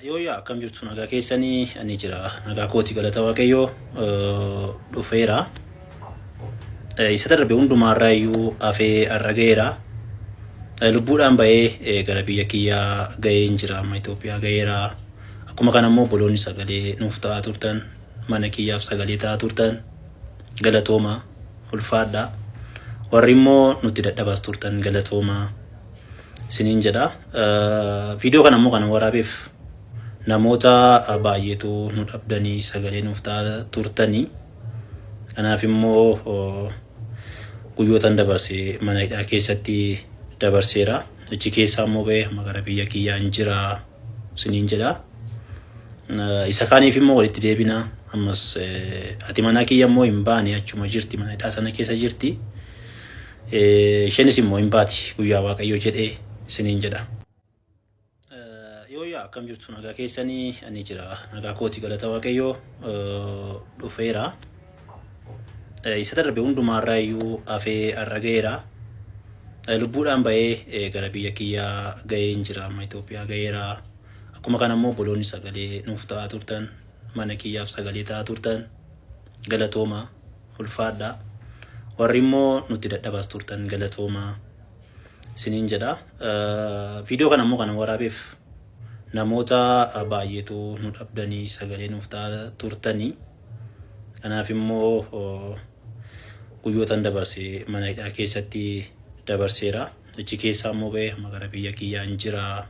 Yoo yaa akkam jirtu nagaa keessanii ani jira nagaa kooti galata waaqayyoo dhufeera. Isa darbe hundumaarraayyuu afee arrageera. Lubbuudhaan bahee gara biyya kiyyaa ga'een jira amma Itoophiyaa ga'eera. Akkuma kana immoo boloonni sagalee nuuf ta'aa turtan mana kiyyaaf sagalee ta'aa turtan galatooma ulfaadha. Warri immoo nutti dadhabaas turtan galatooma siniin jedha. Viidiyoo kana immoo kan waraabeef namoota baay'eetu nu dhabdanii sagalee nuuf ta'aa turtanii. Kanaaf immoo guyyootan dabarsee mana hidhaa keessatti dabarseera. Achi keessaa immoo ba'ee gara biyya kiyyaan jira siniin jedha. Isa kaaniif immoo walitti deebina. Ammas ati mana kiyya immoo hin baane achuma jirti mana hidhaa sana keessa jirti. Isheenis immoo hin baati guyyaa waaqayyoo jedhee siniin jedha. Yoo yaa akkam jirtu nagaa keessanii ani jira nagaa kooti galata waaqayyoo dhufeera. Isa darbe hundumaarraayyuu afee arrageera. Lubbuudhaan bahee gara biyya kiyyaa ga'een jira amma Itoophiyaa ga'eera. Akkuma kana immoo boloonni sagalee nuuf ta'aa turtan mana kiyyaaf sagalee ta'aa turtan galatooma ulfaadha. Warri immoo nutti dadhabaas turtan galatooma siniin jedha. Viidiyoo kana immoo kan waraabeef namoota baay'eetu nu dhabdanii sagalee nuuf ta'aa turtanii. Kanaaf immoo guyyootan dabarsee mana hidhaa keessatti dabarseera. Achi keessaa immoo ba'ee gara biyya kiyyaan jira